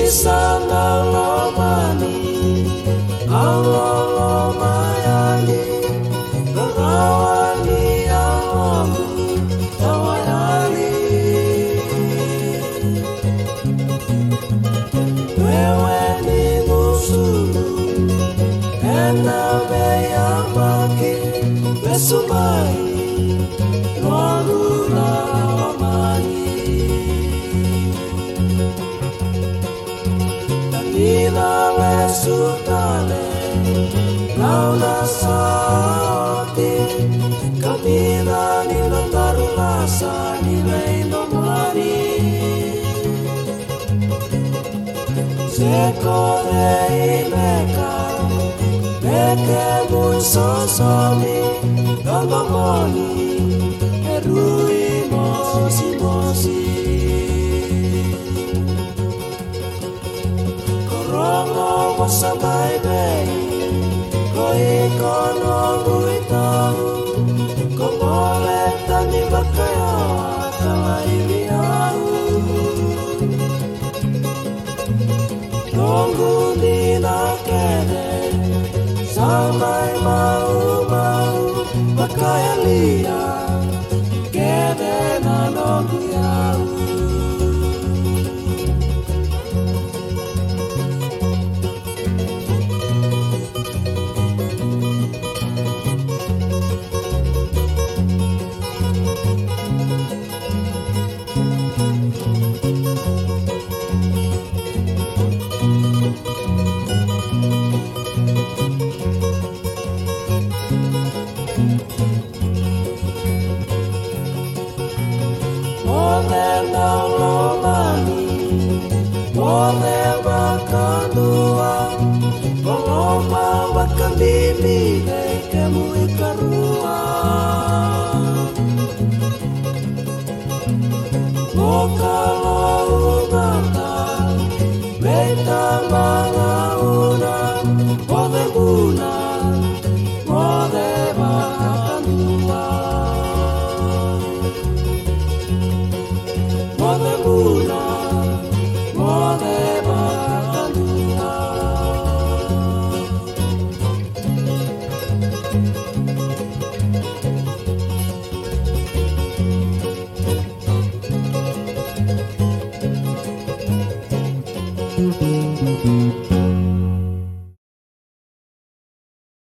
Isana lomani, Allah mayani, berawani Allahmu tawayani. Wewe ni musuhu, enawe yamaki, besumai, lorula omani. Nila le sutale, laula saoti, kamila nila tarulasa nila inomani. Sekore imeka, meke musosomi, domamoni, erui mosi mosi. Korongo mosamai bei, koi kono lui tau, kongole tani bakaya kawaili au. Nongu nina kene, samai mau mau, bakaya lia, kene na nongu yau. Mone makanua, koloma wakandimi nekemu ikarua. Mokalo umata, meta mangauna, mone muna, mone makanua. Mone muna, mone makanua.